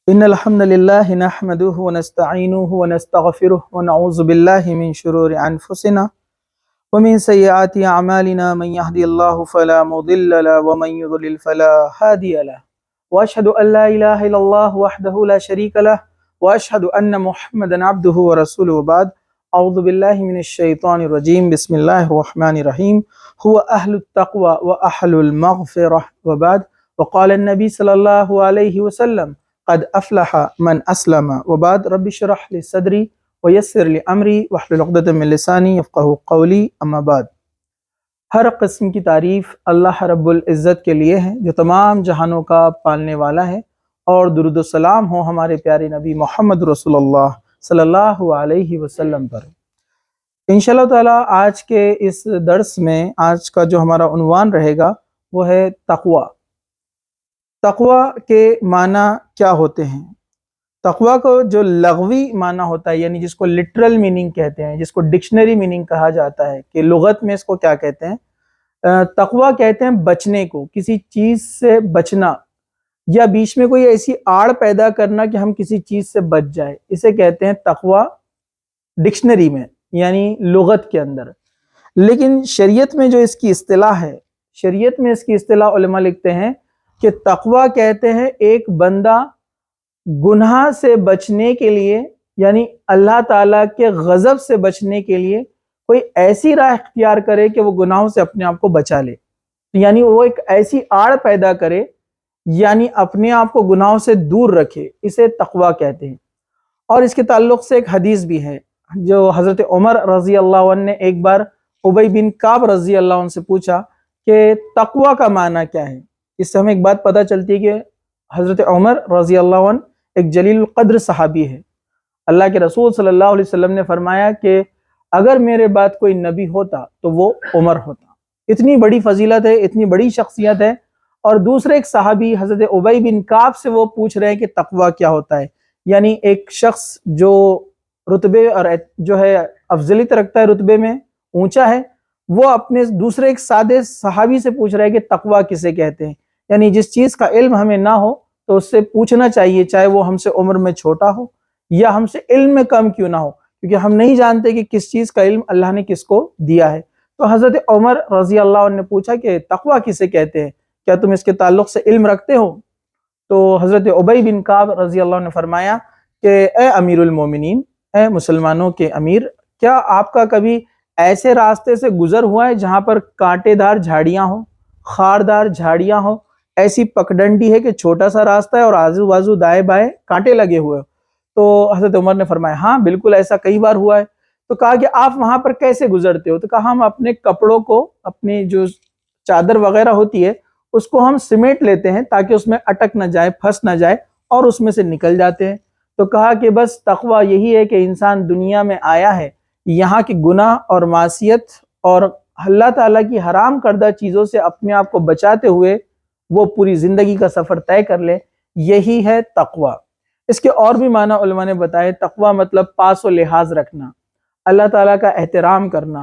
إن الحمد لله نحمده ونستعينه ونستغفره ونعوذ بالله من شرور أنفسنا ومن سيئات أعمالنا من يهدي الله فلا مضل له ومن يضلل فلا هادي له وأشهد أن لا إله إلا الله وحده لا شريك له وأشهد أن محمدا عبده ورسوله وبعد أعوذ بالله من الشيطان الرجيم بسم الله الرحمن الرحيم هو أهل التقوى وأهل المغفرة وبعد وقال النبي صلى الله عليه وسلم قد افلح من اسلم وبعد رب اشرح لي صدری ویسر لي امری واحلل عقدۃ من لسانی یفقہوا قولی اما بعد۔ ہر قسم کی تعریف اللہ رب العزت کے لیے ہے جو تمام جہانوں کا پالنے والا ہے، اور درود و سلام ہو ہمارے پیارے نبی محمد رسول اللہ صلی اللہ علیہ وسلم پر۔ انشاءاللہ تعالی آج کے اس درس میں آج کا جو ہمارا عنوان رہے گا وہ ہے تقوی۔ تقوی کے معنی کیا ہوتے ہیں؟ تقوی کو جو لغوی معنی ہوتا ہے، یعنی جس کو لٹرل میننگ کہتے ہیں، جس کو ڈکشنری میننگ کہا جاتا ہے کہ لغت میں اس کو کیا کہتے ہیں؟ تقوی کہتے ہیں بچنے کو، کسی چیز سے بچنا، یا بیچ میں کوئی ایسی آڑ پیدا کرنا کہ ہم کسی چیز سے بچ جائے، اسے کہتے ہیں تقوی ڈکشنری میں، یعنی لغت کے اندر۔ لیکن شریعت میں جو اس کی اصطلاح ہے، شریعت میں اس کی اصطلاح علماء لکھتے ہیں کہ تقوی کہتے ہیں ایک بندہ گناہ سے بچنے کے لیے، یعنی اللہ تعالیٰ کے غضب سے بچنے کے لیے کوئی ایسی راہ اختیار کرے کہ وہ گناہوں سے اپنے آپ کو بچا لے، یعنی وہ ایک ایسی آڑ پیدا کرے، یعنی اپنے آپ کو گناہوں سے دور رکھے، اسے تقوی کہتے ہیں۔ اور اس کے تعلق سے ایک حدیث بھی ہے جو حضرت عمر رضی اللہ عنہ نے ایک بار ابی بن کعب رضی اللہ عنہ سے پوچھا کہ تقوی کا معنی کیا ہے۔ اس سے ہمیں ایک بات پتہ چلتی ہے کہ حضرت عمر رضی اللہ عنہ ایک جلیل القدر صحابی ہے۔ اللہ کے رسول صلی اللہ علیہ وسلم نے فرمایا کہ اگر میرے بعد کوئی نبی ہوتا تو وہ عمر ہوتا۔ اتنی بڑی فضیلت ہے، اتنی بڑی شخصیت ہے۔ اور دوسرے ایک صحابی حضرت ابی بن کعب سے وہ پوچھ رہے ہیں کہ تقوی کیا ہوتا ہے، یعنی ایک شخص جو رتبے اور جو ہے افضلیت رکھتا ہے، رتبے میں اونچا ہے، وہ اپنے دوسرے ایک سادے صحابی سے پوچھ رہے ہیں کہ تقوی کسے کہتے ہیں۔ یعنی جس چیز کا علم ہمیں نہ ہو تو اس سے پوچھنا چاہیے، چاہے وہ ہم سے عمر میں چھوٹا ہو یا ہم سے علم میں کم کیوں نہ ہو، کیونکہ ہم نہیں جانتے کہ کس چیز کا علم اللہ نے کس کو دیا ہے۔ تو حضرت عمر رضی اللہ عنہ نے پوچھا کہ تقوی کسے کہتے ہیں، کیا تم اس کے تعلق سے علم رکھتے ہو؟ تو حضرت ابی بن کعب رضی اللہ عنہ نے فرمایا کہ اے امیر المومنین، اے مسلمانوں کے امیر، کیا آپ کا کبھی ایسے راستے سے گزر ہوا ہے جہاں پر کانٹے دار جھاڑیاں ہوں، خاردار جھاڑیاں ہوں، ایسی پگڈنڈی ہے کہ چھوٹا سا راستہ ہے اور آزو بازو دائیں بائیں کانٹے لگے ہوئے؟ تو حضرت عمر نے فرمایا ہاں بالکل ایسا کئی بار ہوا ہے۔ تو کہا کہ آپ وہاں پر کیسے گزرتے ہو؟ تو کہا ہم اپنے کپڑوں کو، اپنی جو چادر وغیرہ ہوتی ہے اس کو ہم سمیٹ لیتے ہیں تاکہ اس میں اٹک نہ جائے، پھنس نہ جائے، اور اس میں سے نکل جاتے ہیں۔ تو کہا کہ بس تقوی یہی ہے کہ انسان دنیا میں آیا ہے یہاں کی گناہ اور معصیت اور اللہ تعالیٰ کی حرام کردہ چیزوں سے اپنے آپ کو بچاتے ہوئے وہ پوری زندگی کا سفر طے کر لے، یہی ہے تقوی۔ اس کے اور بھی معنی علماء نے بتائے۔ تقوی مطلب پاس و لحاظ رکھنا، اللہ تعالیٰ کا احترام کرنا،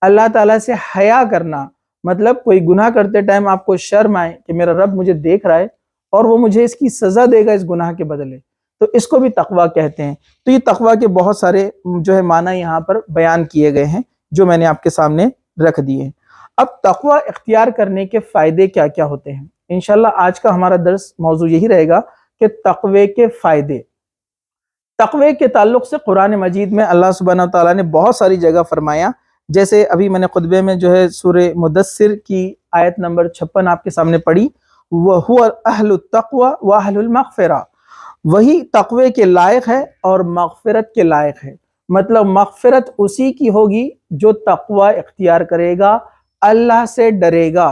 اللہ تعالیٰ سے حیا کرنا، مطلب کوئی گناہ کرتے ٹائم آپ کو شرم آئے کہ میرا رب مجھے دیکھ رہا ہے اور وہ مجھے اس کی سزا دے گا اس گناہ کے بدلے، تو اس کو بھی تقوی کہتے ہیں۔ تو یہ تقوی کے بہت سارے جو ہے معنی یہاں پر بیان کیے گئے ہیں جو میں نے آپ کے سامنے رکھ دیے ہیں۔ اب تقوی اختیار کرنے کے فائدے کیا کیا ہوتے ہیں؟ انشاءاللہ آج کا ہمارا درس موضوع یہی رہے گا کہ تقوی کے فائدے۔ تقوی کے تعلق سے قرآن مجید میں اللہ سبحانہ وتعالیٰ نے بہت ساری جگہ فرمایا، جیسے ابھی میں نے خطبے میں جو ہے سورہ مدثر کی آیت نمبر 56 آپ کے سامنے پڑھی، وَهُوَ أَهْلُ التَّقْوَى وَأَهْلُ الْمَغْفِرَةِ، وہی تقوی کے لائق ہے اور مغفرت کے لائق ہے۔ مطلب مغفرت اسی کی ہوگی جو تقوی اختیار کرے گا، اللہ سے ڈرے گا،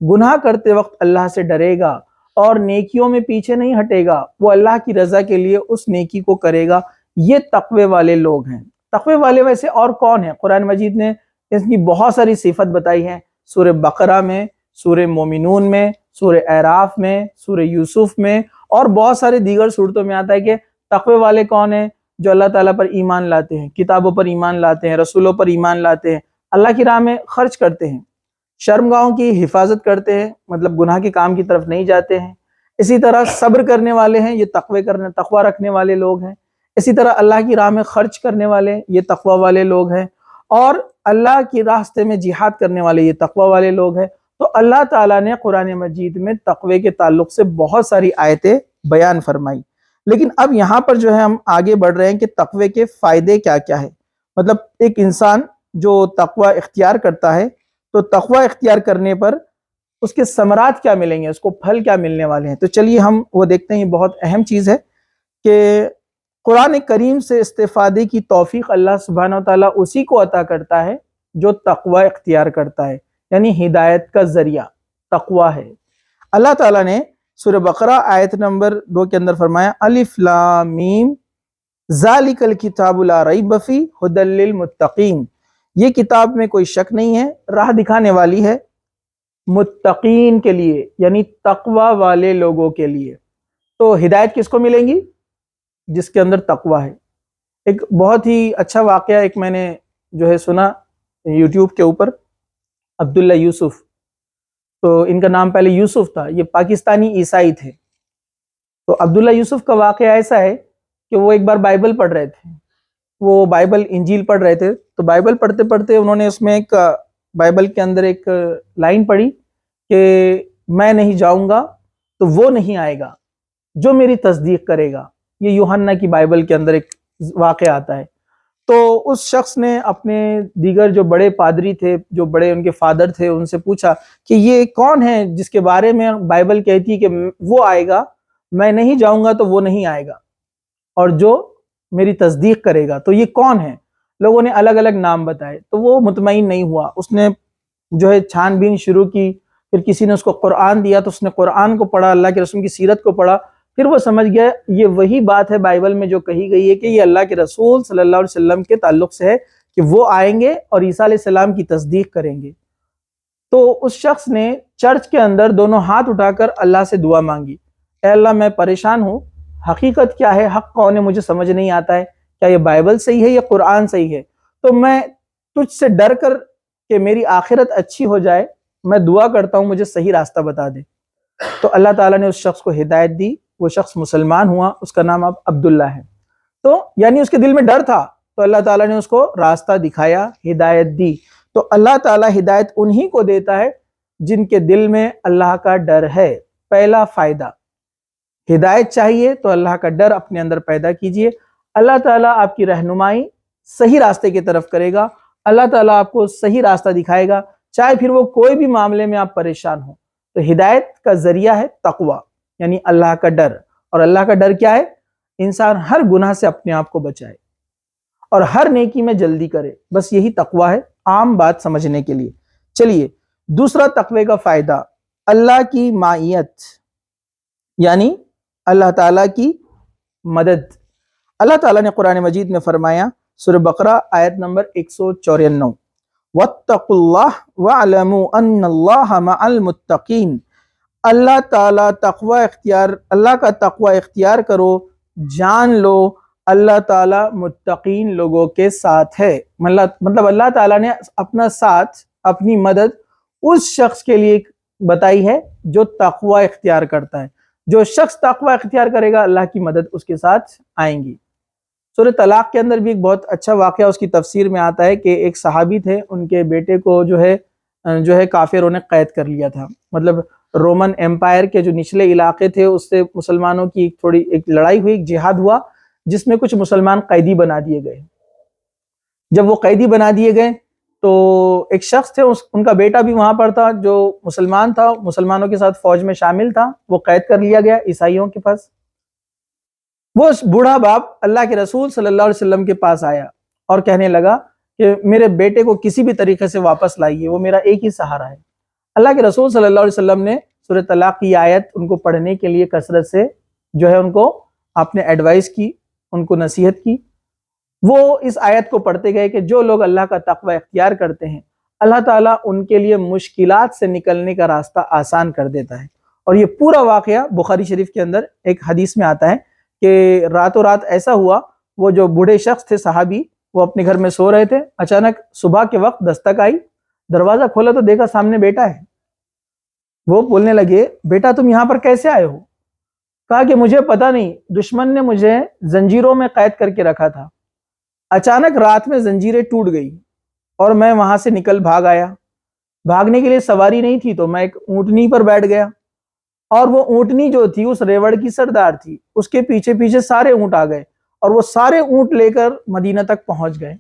گناہ کرتے وقت اللہ سے ڈرے گا اور نیکیوں میں پیچھے نہیں ہٹے گا، وہ اللہ کی رضا کے لیے اس نیکی کو کرے گا، یہ تقوی والے لوگ ہیں۔ تقوی والے ویسے اور کون ہیں؟ قرآن مجید نے اس کی بہت ساری صفت بتائی ہیں، سورہ بقرہ میں، سورہ مومنون میں، سورہ اعراف میں، سورہ یوسف میں، اور بہت سارے دیگر صورتوں میں آتا ہے کہ تقوی والے کون ہیں؟ جو اللہ تعالیٰ پر ایمان لاتے ہیں، کتابوں پر ایمان لاتے ہیں، رسولوں پر ایمان لاتے ہیں، اللہ کی راہ میں خرچ کرتے ہیں، شرمگاہوں کی حفاظت کرتے ہیں، مطلب گناہ کے کام کی طرف نہیں جاتے ہیں، اسی طرح صبر کرنے والے ہیں، یہ تقوی رکھنے والے لوگ ہیں. اسی طرح اللہ کی راہ میں خرچ کرنے والے یہ تقوی والے لوگ ہیں، اور اللہ کی راستے میں جہاد کرنے والے یہ تقوی والے لوگ ہیں. تو اللہ تعالیٰ نے قرآن مجید میں تقوی کے تعلق سے بہت ساری آیتیں بیان فرمائی. لیکن اب یہاں پر جو ہے ہم آگے بڑھ رہے ہیں کہ تقوی کے فائدے کیا کیا ہے. مطلب ایک انسان جو تقوی اختیار کرتا ہے تو تقوی اختیار کرنے پر اس کے ثمرات کیا ملیں گے، اس کو پھل کیا ملنے والے ہیں. تو چلیے ہم وہ دیکھتے ہیں. یہ بہت اہم چیز ہے کہ قرآن کریم سے استفادے کی توفیق اللہ سبحانہ و تعالیٰ اسی کو عطا کرتا ہے جو تقوی اختیار کرتا ہے، یعنی ہدایت کا ذریعہ تقوی ہے. اللہ تعالیٰ نے سورہ بقرہ آیت نمبر 2 کے اندر فرمایا الف لام میم ذالک الکتاب لا ریب فیہ ھدی للمتقین. یہ کتاب میں کوئی شک نہیں ہے، راہ دکھانے والی ہے متقین کے لیے، یعنی تقوی والے لوگوں کے لیے. تو ہدایت کس کو ملیں گی؟ جس کے اندر تقوی ہے. ایک بہت ہی اچھا واقعہ ایک میں نے جو ہے سنا یوٹیوب کے اوپر، عبداللہ یوسف. تو ان کا نام پہلے یوسف تھا، یہ پاکستانی عیسائی تھے. تو عبداللہ یوسف کا واقعہ ایسا ہے کہ وہ ایک بار بائبل پڑھ رہے تھے. وہ بائبل انجیل پڑھ رہے تھے. تو بائبل پڑھتے پڑھتے انہوں نے اس میں ایک بائبل کے اندر ایک لائن پڑھی کہ میں نہیں جاؤں گا تو وہ نہیں آئے گا جو میری تصدیق کرے گا. یہ یوحنا کی بائبل کے اندر ایک واقعہ آتا ہے. تو اس شخص نے اپنے دیگر جو بڑے پادری تھے، جو بڑے ان کے فادر تھے، ان سے پوچھا کہ یہ کون ہے جس کے بارے میں بائبل کہتی ہے کہ وہ آئے گا، میں نہیں جاؤں گا تو وہ نہیں آئے گا، اور جو میری تصدیق کرے گا تو یہ کون ہے؟ لوگوں نے الگ الگ نام بتائے. تو وہ مطمئن نہیں ہوا. اس نے جو ہے چھان بین شروع کی. پھر کسی نے اس کو قرآن دیا تو اس نے قرآن کو پڑھا، اللہ کے رسول کی سیرت کو پڑھا. پھر وہ سمجھ گیا یہ وہی بات ہے بائبل میں جو کہی گئی ہے کہ یہ اللہ کے رسول صلی اللہ علیہ وسلم کے تعلق سے ہے کہ وہ آئیں گے اور عیسیٰ علیہ السلام کی تصدیق کریں گے. تو اس شخص نے چرچ کے اندر دونوں ہاتھ اٹھا کر اللہ سے دعا مانگی، اے اللہ میں پریشان ہوں، حقیقت کیا ہے، حق کون ہے، مجھے سمجھ نہیں آتا ہے، کیا یہ بائبل صحیح ہے یا قرآن صحیح ہے؟ تو میں تجھ سے ڈر کر کہ میری آخرت اچھی ہو جائے میں دعا کرتا ہوں مجھے صحیح راستہ بتا دے. تو اللہ تعالیٰ نے اس شخص کو ہدایت دی. وہ شخص مسلمان ہوا. اس کا نام اب عبداللہ ہے. تو یعنی اس کے دل میں ڈر تھا تو اللہ تعالیٰ نے اس کو راستہ دکھایا، ہدایت دی. تو اللہ تعالیٰ ہدایت انہی کو دیتا ہے جن کے دل میں اللہ کا ڈر ہے. پہلا فائدہ، ہدایت چاہیے تو اللہ کا ڈر اپنے اندر پیدا کیجئے. اللہ تعالیٰ آپ کی رہنمائی صحیح راستے کی طرف کرے گا. اللہ تعالیٰ آپ کو صحیح راستہ دکھائے گا، چاہے پھر وہ کوئی بھی معاملے میں آپ پریشان ہوں. تو ہدایت کا ذریعہ ہے تقوی، یعنی اللہ کا ڈر. اور اللہ کا ڈر کیا ہے؟ انسان ہر گناہ سے اپنے آپ کو بچائے اور ہر نیکی میں جلدی کرے. بس یہی تقوی ہے، عام بات سمجھنے کے لیے. چلیے دوسرا تقوی کا فائدہ، اللہ کی معیت، یعنی اللہ تعالیٰ کی مدد. اللہ تعالیٰ نے قرآن مجید میں فرمایا سورہ بقرہ آیت نمبر 194 وَاتَّقُوا اللَّهَ وَاعْلَمُوا أَنَّ اللَّهَ مَعَ الْمُتَّقِينَ. اللہ تعالیٰ اللہ کا تقوی اختیار کرو، جان لو اللہ تعالیٰ متقین لوگوں کے ساتھ ہے. مطلب اللہ تعالیٰ نے اپنا ساتھ، اپنی مدد اس شخص کے لیے بتائی ہے جو تقوی اختیار کرتا ہے. جو شخص تقوی اختیار کرے گا اللہ کی مدد اس کے ساتھ آئیں گی. سورہ طلاق کے اندر بھی ایک بہت اچھا واقعہ اس کی تفسیر میں آتا ہے کہ ایک صحابی تھے، ان کے بیٹے کو جو ہے کافروں نے قید کر لیا تھا. مطلب رومن ایمپائر کے جو نچلے علاقے تھے اس سے مسلمانوں کی ایک لڑائی ہوئی، ایک جہاد ہوا جس میں کچھ مسلمان قیدی بنا دیے گئے. جب وہ قیدی بنا دیے گئے تو ایک شخص تھے، ان کا بیٹا بھی وہاں پر تھا جو مسلمان تھا، مسلمانوں کے ساتھ فوج میں شامل تھا. وہ قید کر لیا گیا عیسائیوں کے پاس. وہ بوڑھا باپ اللہ کے رسول صلی اللہ علیہ وسلم کے پاس آیا اور کہنے لگا کہ میرے بیٹے کو کسی بھی طریقے سے واپس لائیے، وہ میرا ایک ہی سہارا ہے. اللہ کے رسول صلی اللہ علیہ وسلم نے سورہ طلاق کی آیت ان کو پڑھنے کے لیے کثرت سے جو ہے ان کو آپ نے ایڈوائز کی، ان کو نصیحت کی. وہ اس آیت کو پڑھتے گئے کہ جو لوگ اللہ کا تقوی اختیار کرتے ہیں اللہ تعالیٰ ان کے لیے مشکلات سے نکلنے کا راستہ آسان کر دیتا ہے. اور یہ پورا واقعہ بخاری شریف کے اندر ایک حدیث میں آتا ہے کہ راتوں رات ایسا ہوا، وہ جو بوڑھے شخص تھے صحابی، وہ اپنے گھر میں سو رہے تھے. اچانک صبح کے وقت دستک آئی، دروازہ کھولا تو دیکھا سامنے بیٹا ہے. وہ بولنے لگے بیٹا تم یہاں پر کیسے آئے ہو؟ کہا کہ مجھے پتہ نہیں، دشمن نے مجھے زنجیروں میں قید کر کے رکھا تھا، اچانک رات میں زنجیریں ٹوٹ گئی اور میں وہاں سے نکل بھاگ آیا۔ بھاگنے کے لیے سواری نہیں تھی تو میں ایک اونٹنی پر بیٹھ گیا، اور وہ اونٹنی جو تھی اس ریوڑ کی سردار تھی، اس کے پیچھے پیچھے سارے اونٹ آ گئے اور وہ سارے اونٹ لے کر مدینہ تک پہنچ گئے۔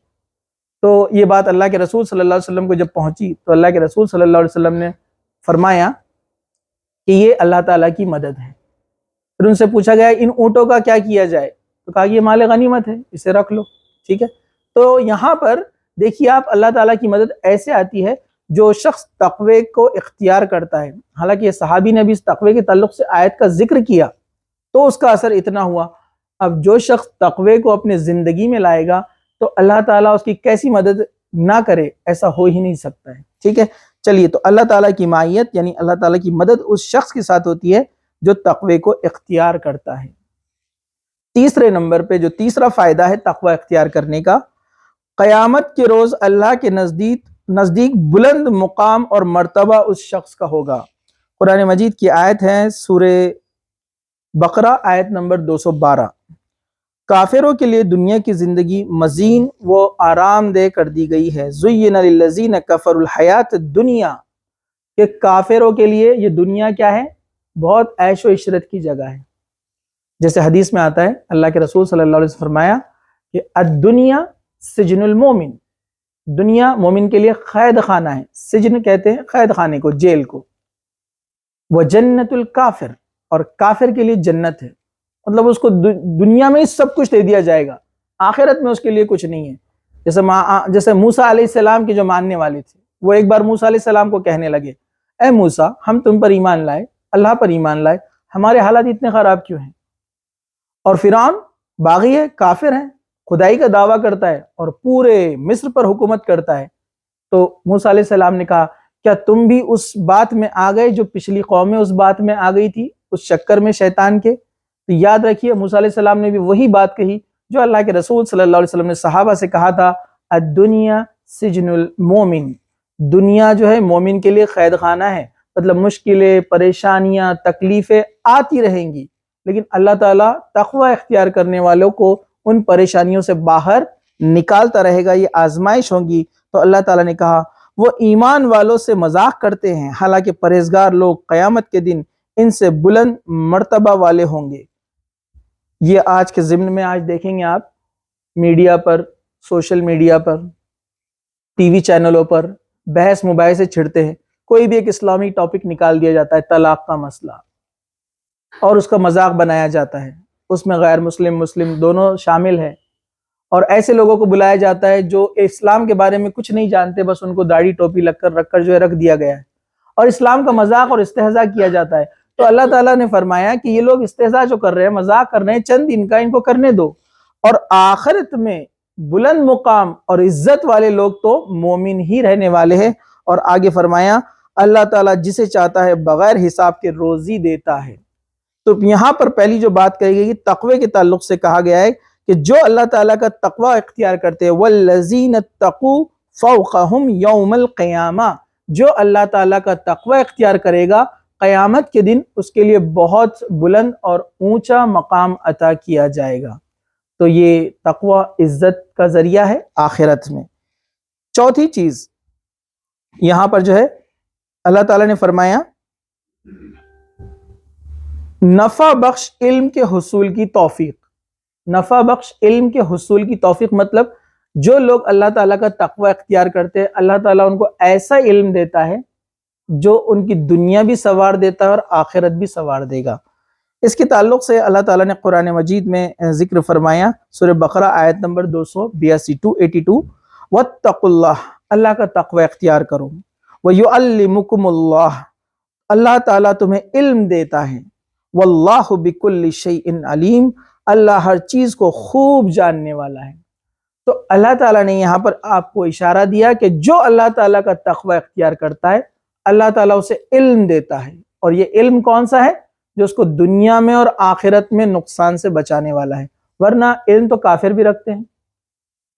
تو یہ بات اللہ کے رسول صلی اللہ علیہ وسلم کو جب پہنچی تو اللہ کے رسول صلی اللہ علیہ وسلم نے فرمایا کہ یہ اللہ تعالیٰ کی مدد ہے۔ پھر ان سے پوچھا گیا ان اونٹوں کا کیا کیا جائے، تو کہا یہ مال غنیمت ہے، اسے رکھ لو، ٹھیک ہے۔ تو یہاں پر دیکھیے آپ، اللہ تعالیٰ کی مدد ایسے آتی ہے جو شخص تقوی کو اختیار کرتا ہے۔ حالانکہ یہ صحابی نے بھی اس تقوی کے تعلق سے آیت کا ذکر کیا تو اس کا اثر اتنا ہوا۔ اب جو شخص تقوی کو اپنے زندگی میں لائے گا تو اللہ تعالیٰ اس کی کیسی مدد نہ کرے، ایسا ہو ہی نہیں سکتا ہے، ٹھیک ہے۔ چلیے، تو اللہ تعالیٰ کی معیت یعنی اللہ تعالیٰ کی مدد اس شخص کے ساتھ ہوتی ہے جو تقوی کو اختیار کرتا ہے۔ تیسرے نمبر پہ جو تیسرا فائدہ ہے تقوی اختیار کرنے کا، قیامت کے روز اللہ کے نزدیک بلند مقام اور مرتبہ اس شخص کا ہوگا۔ قرآن مجید کی آیت ہے سورہ بقرہ آیت نمبر 212۔ کافروں کے لیے دنیا کی زندگی مزین و آرام دہ کر دی گئی ہے۔ زین للذین کفروا الحیات الدنیا، کہ کافروں کے لیے یہ دنیا کیا ہے؟ بہت عیش و عشرت کی جگہ ہے۔ جیسے حدیث میں آتا ہے، اللہ کے رسول صلی اللہ علیہ وسلم فرمایا کہ الدنیا سجن المومن، دنیا مومن کے لیے قید خانہ ہے۔ سجن کہتے ہیں قید خانے کو، جیل کو۔ وجنت الکافر، اور کافر کے لیے جنت ہے، مطلب اس کو دنیا میں سب کچھ دے دیا جائے گا، آخرت میں اس کے لیے کچھ نہیں ہے۔ جیسے موسیٰ علیہ السلام کے جو ماننے والے تھے، وہ ایک بار موسیٰ علیہ السلام کو کہنے لگے، اے موسیٰ، ہم تم پر ایمان لائے، اللہ پر ایمان لائے، ہمارے حالات اتنے خراب کیوں ہیں؟ اور فرعون باغی ہے، کافر ہے، خدائی کا دعویٰ کرتا ہے اور پورے مصر پر حکومت کرتا ہے۔ تو موسیٰ علیہ السلام نے کہا کیا تم بھی اس بات میں آ گئے جو پچھلی قومیں اس بات میں آ گئی تھی، اس چکر میں شیطان کے؟ تو یاد رکھیے موسیٰ علیہ السلام نے بھی وہی بات کہی جو اللہ کے رسول صلی اللہ علیہ وسلم نے صحابہ سے کہا تھا، الدنیا سجن المومن، دنیا جو ہے مومن کے لیے قید خانہ ہے، مطلب مشکلیں، پریشانیاں، تکلیفیں آتی رہیں گی، لیکن اللہ تعالیٰ تقوی اختیار کرنے والوں کو ان پریشانیوں سے باہر نکالتا رہے گا، یہ آزمائش ہوں گی۔ تو اللہ تعالیٰ نے کہا وہ ایمان والوں سے مذاق کرتے ہیں، حالانکہ پرہیزگار لوگ قیامت کے دن ان سے بلند مرتبہ والے ہوں گے۔ یہ آج کے ضمن میں آج دیکھیں گے آپ، میڈیا پر، سوشل میڈیا پر، ٹی وی چینلوں پر بحث مباحثے چھڑتے ہیں، کوئی بھی ایک اسلامی ٹاپک نکال دیا جاتا ہے، طلاق کا مسئلہ، اور اس کا مذاق بنایا جاتا ہے، اس میں غیر مسلم مسلم دونوں شامل ہیں، اور ایسے لوگوں کو بلایا جاتا ہے جو اسلام کے بارے میں کچھ نہیں جانتے، بس ان کو داڑھی ٹوپی رکھ کر جو ہے رکھ دیا گیا ہے، اور اسلام کا مذاق اور استہزاء کیا جاتا ہے۔ تو اللہ تعالیٰ نے فرمایا کہ یہ لوگ استہزاء جو کر رہے ہیں، مذاق کر رہے ہیں، چند دن کا ان کو کرنے دو، اور آخرت میں بلند مقام اور عزت والے لوگ تو مومن ہی رہنے والے ہیں۔ اور آگے فرمایا اللہ تعالیٰ جسے چاہتا ہے بغیر حساب کے روزی دیتا ہے۔ تو یہاں پر پہلی جو بات کہی گئی تقوی کے تعلق سے کہا گیا ہے کہ جو اللہ تعالیٰ کا تقوی اختیار کرتے ہیں، وَالَّذِينَ اتَّقُوا فَوْقَهُمْ يَوْمَ الْقِيَامَةِ، جو اللہ تعالیٰ کا تقوی اختیار کرے گا قیامت کے دن اس کے لیے بہت بلند اور اونچا مقام عطا کیا جائے گا۔ تو یہ تقوی عزت کا ذریعہ ہے آخرت میں۔ چوتھی چیز یہاں پر جو ہے اللہ تعالیٰ نے فرمایا نفع بخش علم کے حصول کی توفیق۔ نفع بخش علم کے حصول کی توفیق مطلب جو لوگ اللہ تعالیٰ کا تقوی اختیار کرتے ہیں، اللہ تعالیٰ ان کو ایسا علم دیتا ہے جو ان کی دنیا بھی سنوار دیتا ہے اور آخرت بھی سنوار دے گا۔ اس کے تعلق سے اللہ تعالیٰ نے قرآن مجید میں ذکر فرمایا، سورہ بقرہ آیت نمبر 282 282، وَاتَّقُوا اللَّهَ، اللہ کا تقوی اختیار کرو، وَيُعَلِّمُكُمُ اللَّهُ، اللہ تعالیٰ تمہیں علم دیتا ہے، وَاللَّهُ بِكُلِّ شَيْءٍ عَلِيمٌ، اللہ ہر چیز کو خوب جاننے والا ہے۔ تو اللہ تعالیٰ نے یہاں پر آپ کو اشارہ دیا کہ جو اللہ تعالیٰ کا تقوی اختیار کرتا ہے اللہ تعالیٰ اسے علم دیتا ہے، اور یہ علم کون سا ہے؟ جو اس کو دنیا میں اور آخرت میں نقصان سے بچانے والا ہے۔ ورنہ علم تو کافر بھی رکھتے ہیں،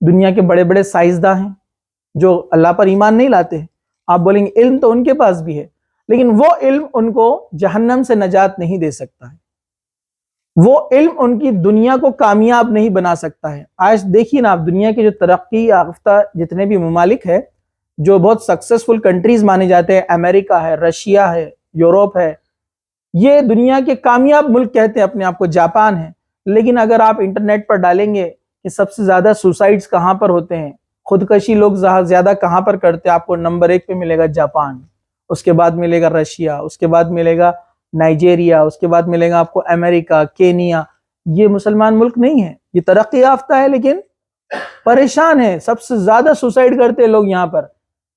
دنیا کے بڑے بڑے سائنسداں ہیں جو اللہ پر ایمان نہیں لاتے ہیں، آپ بولیں گے علم تو ان کے پاس بھی ہے، لیکن وہ علم ان کو جہنم سے نجات نہیں دے سکتا ہے۔ وہ علم ان کی دنیا کو کامیاب نہیں بنا سکتا ہے۔ آج دیکھیے نا آپ، دنیا کے جو ترقی یافتہ جتنے بھی ممالک ہے، جو بہت سکسیسفل کنٹریز مانے جاتے ہیں، امریکہ ہے، رشیا ہے، یوروپ ہے، یہ دنیا کے کامیاب ملک کہتے ہیں اپنے آپ کو، جاپان ہے، لیکن اگر آپ انٹرنیٹ پر ڈالیں گے کہ سب سے زیادہ سوسائڈز کہاں پر ہوتے ہیں، خودکشی لوگ زیادہ کہاں پر کرتے ہیں، آپ کو نمبر 1 پہ ملے گا جاپان، اس کے بعد ملے گا رشیا، اس کے بعد ملے گا نائجیریا، اس کے بعد ملے گا آپ کو امریکہ، کینیا۔ یہ مسلمان ملک نہیں ہے، یہ ترقی یافتہ ہے لیکن پریشان ہے، سب سے زیادہ سوسائڈ کرتے ہیں لوگ یہاں پر۔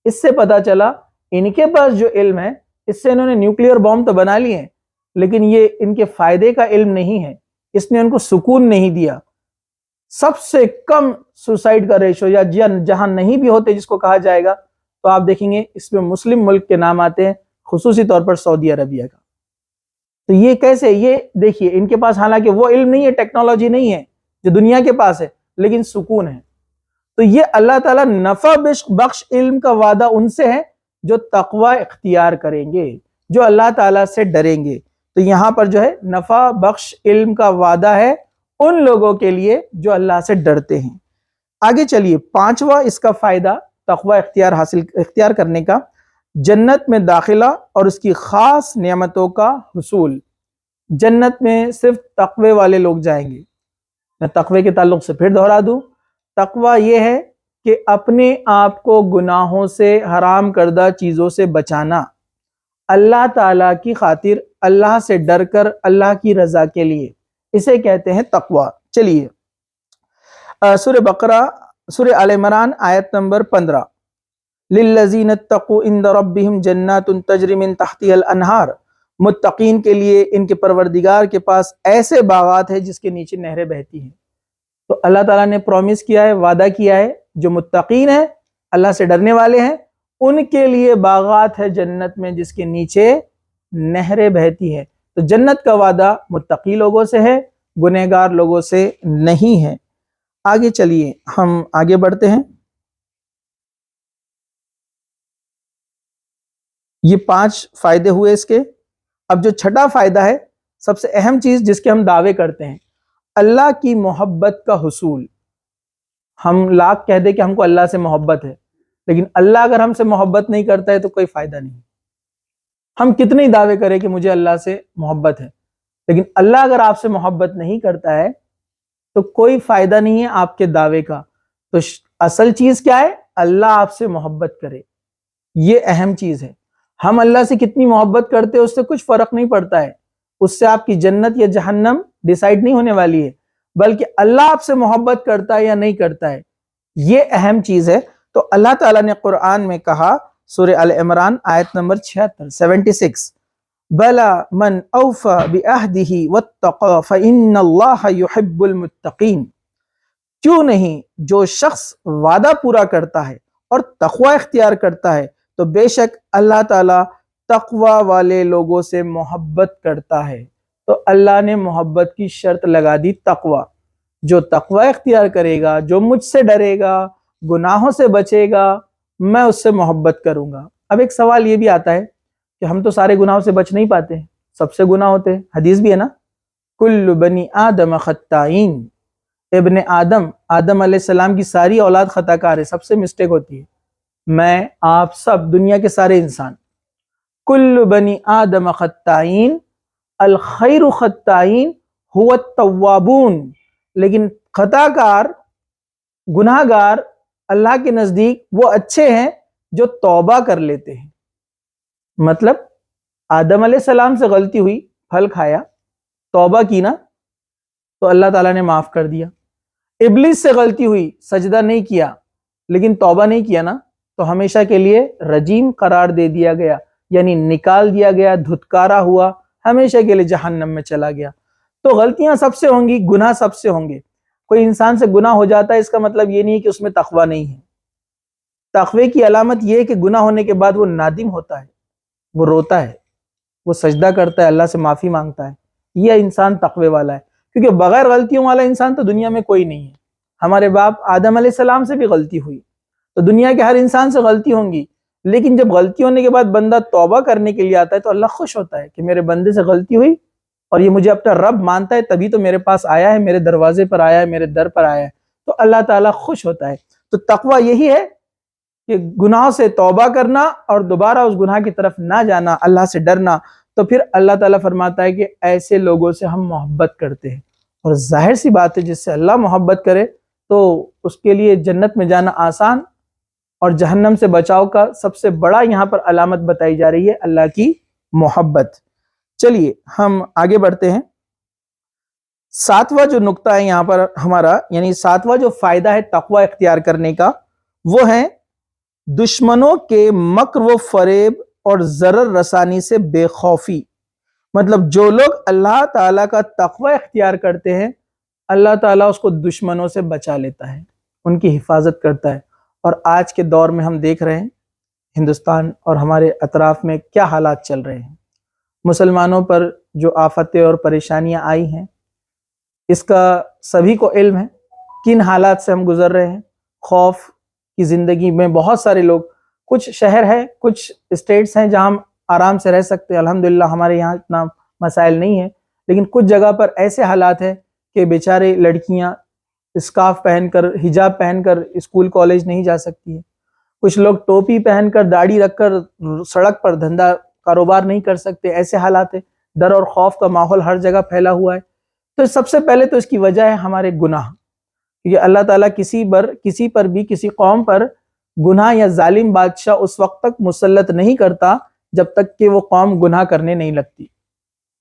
اس سے پتا چلا ان کے پاس جو علم ہے، اس سے انہوں نے نیوکلیئر بوم تو بنا لیے ہیں، لیکن یہ ان کے فائدے کا علم نہیں ہے، اس نے ان کو سکون نہیں دیا۔ سب سے کم سوسائڈ کا ریشو، یا جہاں نہیں بھی ہوتے جس کو کہا جائے گا، تو آپ دیکھیں گے اس میں مسلم ملک کے نام آتے ہیں، خصوصی طور پر سعودی عربیہ کا۔ تو یہ کیسے؟ یہ دیکھیے ان کے پاس حالانکہ وہ علم نہیں ہے، ٹیکنالوجی نہیں ہے جو دنیا کے پاس ہے، لیکن سکون ہے۔ تو یہ اللہ تعالیٰ نفع بخش علم کا وعدہ ان سے ہے جو تقوی اختیار کریں گے، جو اللہ تعالیٰ سے ڈریں گے۔ تو یہاں پر جو ہے نفع بخش علم کا وعدہ ہے ان لوگوں کے لیے جو اللہ سے ڈرتے ہیں۔ آگے چلیے، 5واں اس کا فائدہ تقوی اختیار کرنے کا، جنت میں داخلہ اور اس کی خاص نعمتوں کا حصول۔ جنت میں صرف تقوی والے لوگ جائیں گے۔ میں تقوی کے تعلق سے پھر دہرا دوں، تقوی یہ ہے کہ اپنے آپ کو گناہوں سے، حرام کردہ چیزوں سے بچانا، اللہ تعالیٰ کی خاطر، اللہ سے ڈر کر، اللہ کی رضا کے لیے، اسے کہتے ہیں تقوی۔ چلیے سورہ بقرہ، سورہ آل عمران آیت نمبر 15، للذین اتقوا عند ربہم جنات تجری من تحتها الانہار، متقین کے لیے ان کے پروردگار کے پاس ایسے باغات ہیں جس کے نیچے نہریں بہتی ہیں۔ تو اللہ تعالیٰ نے پرومس کیا ہے، وعدہ کیا ہے، جو متقین ہیں، اللہ سے ڈرنے والے ہیں، ان کے لیے باغات ہے جنت میں جس کے نیچے نہریں بہتی ہیں۔ تو جنت کا وعدہ متقی لوگوں سے ہے، گنہگار لوگوں سے نہیں ہے۔ آگے چلیے، ہم آگے بڑھتے ہیں۔ یہ 5 فائدے ہوئے اس کے۔ اب جو چھٹا فائدہ ہے، سب سے اہم چیز جس کے ہم دعوے کرتے ہیں، اللہ کی محبت کا حصول۔ ہم لاکھ کہہ دیں کہ ہم کو اللہ سے محبت ہے، لیکن اللہ اگر ہم سے محبت نہیں کرتا ہے تو کوئی فائدہ نہیں۔ ہم کتنے ہی دعوے کریں کہ مجھے اللہ سے محبت ہے، لیکن اللہ اگر آپ سے محبت نہیں کرتا ہے تو کوئی فائدہ نہیں ہے آپ کے دعوے کا۔ تو اصل چیز کیا ہے؟ اللہ آپ سے محبت کرے، یہ اہم چیز ہے۔ ہم اللہ سے کتنی محبت کرتے ہیں اس سے کچھ فرق نہیں پڑتا ہے، اس سے آپ کی جنت یا جہنم ڈیسائیڈ نہیں ہونے والی ہے، بلکہ اللہ آپ سے محبت کرتا ہے یا نہیں کرتا ہے، یہ اہم چیز ہے۔ تو اللہ تعالیٰ نے قرآن میں کہا، سورہ آل عمران آیت نمبر 76، بلا من اوفى بعہدہ واتقى فإن اللہ يحب المتقین، کیوں نہیں جو شخص وعدہ پورا کرتا ہے اور تقوی اختیار کرتا ہے تو بے شک اللہ تعالیٰ تقوی والے لوگوں سے محبت کرتا ہے۔ تو اللہ نے محبت کی شرط لگا دی، تقوی۔ جو تقوی اختیار کرے گا، جو مجھ سے ڈرے گا، گناہوں سے بچے گا، میں اس سے محبت کروں گا۔ اب ایک سوال یہ بھی آتا ہے کہ ہم تو سارے گناہوں سے بچ نہیں پاتے، سب سے گناہ ہوتے ہیں، حدیث بھی ہے نا، کل بنی آدم خطائین، ابن آدم علیہ السلام کی ساری اولاد خطا کار ہے، سب سے مسٹیک ہوتی ہے، میں، آپ سب، دنیا کے سارے انسان۔ کل بنی آدم خطائین، الخیر خطائین هو التوابون، لیکن خطا کار، گناہ گار اللہ کے نزدیک وہ اچھے ہیں جو توبہ کر لیتے ہیں۔ مطلب آدم علیہ السلام سے غلطی ہوئی، پھل کھایا، توبہ کی نا تو اللہ تعالیٰ نے معاف کر دیا۔ ابلیس سے غلطی ہوئی، سجدہ نہیں کیا لیکن توبہ نہیں کیا نا تو ہمیشہ کے لیے رجیم قرار دے دیا گیا، یعنی نکال دیا گیا، دھتکارا ہوا، ہمیشہ کے لیے جہنم میں چلا گیا۔ تو غلطیاں سب سے ہوں گی، گناہ سب سے ہوں گے۔ کوئی انسان سے گناہ ہو جاتا ہے اس کا مطلب یہ نہیں کہ اس میں تقوی نہیں ہے۔ تقوی کی علامت یہ ہے کہ گناہ ہونے کے بعد وہ نادم ہوتا ہے، وہ روتا ہے، وہ سجدہ کرتا ہے، اللہ سے معافی مانگتا ہے، یہ انسان تقوی والا ہے۔ کیونکہ بغیر غلطیوں والا انسان تو دنیا میں کوئی نہیں ہے۔ ہمارے باپ آدم علیہ السلام سے بھی غلطی ہوئی، تو دنیا کے ہر انسان سے غلطی ہوں گی، لیکن جب غلطی ہونے کے بعد بندہ توبہ کرنے کے لیے آتا ہے تو اللہ خوش ہوتا ہے کہ میرے بندے سے غلطی ہوئی، اور یہ مجھے اپنا رب مانتا ہے تبھی تو میرے پاس آیا ہے، میرے دروازے پر آیا ہے، میرے در پر آیا ہے، تو اللہ تعالیٰ خوش ہوتا ہے۔ تو تقویٰ یہی ہے کہ گناہ سے توبہ کرنا اور دوبارہ اس گناہ کی طرف نہ جانا، اللہ سے ڈرنا۔ تو پھر اللہ تعالیٰ فرماتا ہے کہ ایسے لوگوں سے ہم محبت کرتے ہیں، اور ظاہر سی بات ہے جس سے اللہ محبت کرے تو اس کے لیے جنت میں جانا آسان، اور جہنم سے بچاؤ کا سب سے بڑا یہاں پر علامت بتائی جا رہی ہے اللہ کی محبت۔ چلیے ہم آگے بڑھتے ہیں۔ ساتواں جو نقطہ ہے یہاں پر ہمارا، یعنی ساتواں جو فائدہ ہے تقوی اختیار کرنے کا، وہ ہے دشمنوں کے مکر و فریب اور ضرر رسانی سے بے خوفی۔ مطلب جو لوگ اللہ تعالیٰ کا تقوی اختیار کرتے ہیں، اللہ تعالیٰ اس کو دشمنوں سے بچا لیتا ہے، ان کی حفاظت کرتا ہے۔ اور آج کے دور میں ہم دیکھ رہے ہیں ہندوستان اور ہمارے اطراف میں کیا حالات چل رہے ہیں، مسلمانوں پر جو آفتیں اور پریشانیاں آئی ہیں، اس کا سبھی کو علم ہے کن حالات سے ہم گزر رہے ہیں۔ خوف کی زندگی میں بہت سارے لوگ، کچھ شہر ہے، کچھ اسٹیٹس ہیں جہاں ہم آرام سے رہ سکتے ہیں، الحمدللہ ہمارے یہاں اتنا مسائل نہیں ہے، لیکن کچھ جگہ پر ایسے حالات ہیں کہ بیچارے لڑکیاں اسکارف پہن کر، حجاب پہن کر اسکول کالج نہیں جا سکتی ہیں، کچھ لوگ ٹوپی پہن کر، داڑھی رکھ کر سڑک پر دھندا کاروبار نہیں کر سکتے، ایسے حالات ہیں۔ ڈر اور خوف کا ماحول ہر جگہ پھیلا ہوا ہے۔ تو سب سے پہلے تو اس کی وجہ ہے ہمارے گناہ۔ یہ اللہ تعالیٰ کسی پر بھی، کسی قوم پر گناہ یا ظالم بادشاہ اس وقت تک مسلط نہیں کرتا جب تک کہ وہ قوم گناہ کرنے نہیں لگتی۔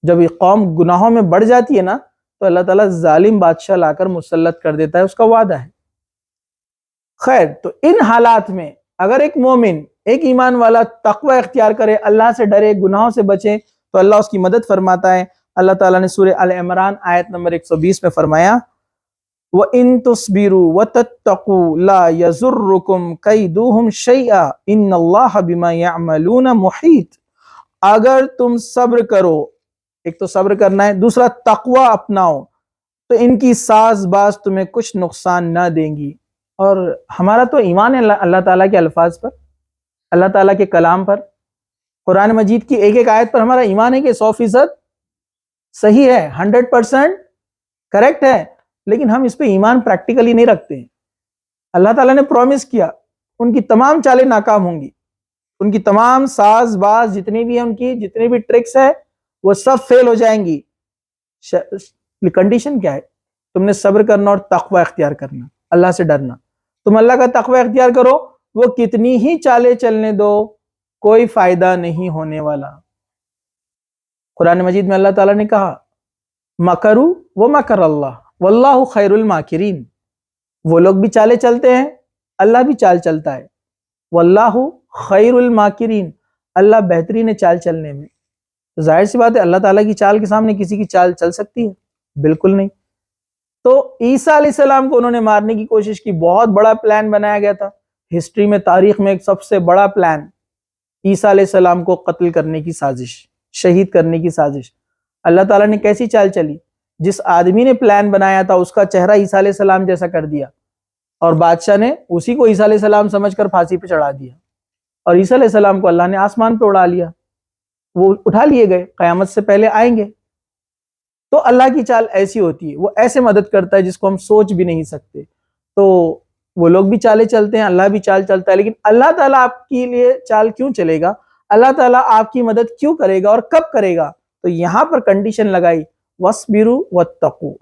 جب یہ قوم گناہوں میں بڑھ جاتی ہے نا، تو اللہ تعالیٰ ظالم بادشاہ لا کر مسلط کر دیتا ہے، اس کا وعدہ ہے۔ خیر، تو ان حالات میں اگر ایک مومن، ایک ایمان والا تقوی اختیار کرے، اللہ سے ڈرے، گناہوں سے بچے، تو اللہ اس کی مدد فرماتا ہے۔ اللہ تعالیٰ نے سورہ آل عمران آیت نمبر 120 میں فرمایا، وَإِن تُصْبِرُوا وَتَتَّقُوا لَا يَضُرُّكُمْ كَيْدُهُمْ شَيْئًا إِنَّ اللَّهَ بِمَا يَعْمَلُونَ مُحِيطٌ۔ اگر تم صبر کرو، ایک تو صبر کرنا ہے، دوسرا تقوی اپناؤ، تو ان کی ساز باز تمہیں کچھ نقصان نہ دیں گی۔ اور ہمارا تو ایمان ہے اللہ تعالیٰ کے الفاظ پر، اللہ تعالیٰ کے کلام پر۔ قرآن مجید کی ایک ایک آیت پر ہمارا ایمان ہے کہ 100% صحیح ہے، 100% کریکٹ ہے، لیکن ہم اس پہ ایمان پریکٹیکلی نہیں رکھتے ہیں۔ اللہ تعالیٰ نے پرومس کیا ان کی تمام چالیں ناکام ہوں گی، ان کی تمام ساز باز جتنی بھی ہیں، ان کی جتنی بھی ٹرکس ہے، وہ سب فیل ہو جائیں گی۔ کنڈیشن کیا ہے؟ تم نے صبر کرنا اور تقوی اختیار کرنا، اللہ سے ڈرنا۔ تم اللہ کا تقوی اختیار کرو، وہ کتنی ہی چالیں چلنے دو، کوئی فائدہ نہیں ہونے والا۔ قرآن مجید میں اللہ تعالیٰ نے کہا، مکروا ومکر اللہ واللہ خیر الماکرین۔ وہ لوگ بھی چالیں چلتے ہیں، اللہ بھی چال چلتا ہے۔ واللہ خیر الماکرین، اللہ بہترین ہے چال چلنے میں۔ تو ظاہر سی بات ہے اللہ تعالیٰ کی چال کے سامنے کسی کی چال چل سکتی ہے؟ بالکل نہیں۔ تو عیسیٰ علیہ السلام کو انہوں نے مارنے کی کوشش کی، بہت بڑا پلان بنایا گیا تھا، ہسٹری میں، تاریخ میں ایک سب سے بڑا پلان، عیسیٰ علیہ السلام کو قتل کرنے کی سازش، شہید کرنے کی سازش۔ اللہ تعالیٰ نے کیسی چال چلی؟ جس آدمی نے پلان بنایا تھا اس کا چہرہ عیسیٰ علیہ السلام جیسا کر دیا، اور بادشاہ نے اسی کو عیسیٰ علیہ السلام سمجھ کر پھانسی پہ چڑھا دیا، اور عیسیٰ علیہ السلام کو اللہ نے آسمان پہ اڑا لیا، وہ اٹھا لیے گئے، قیامت سے پہلے آئیں گے۔ تو اللہ کی چال ایسی ہوتی ہے، وہ ایسے مدد کرتا ہے جس کو ہم سوچ بھی نہیں سکتے۔ تو وہ لوگ بھی چالیں چلتے ہیں، اللہ بھی چال چلتا ہے، لیکن اللہ تعالیٰ آپ کے لیے چال کیوں چلے گا؟ اللہ تعالیٰ آپ کی مدد کیوں کرے گا اور کب کرے گا؟ تو یہاں پر کنڈیشن لگائی، وَاصْبِرُوا وَاتَّقُوا،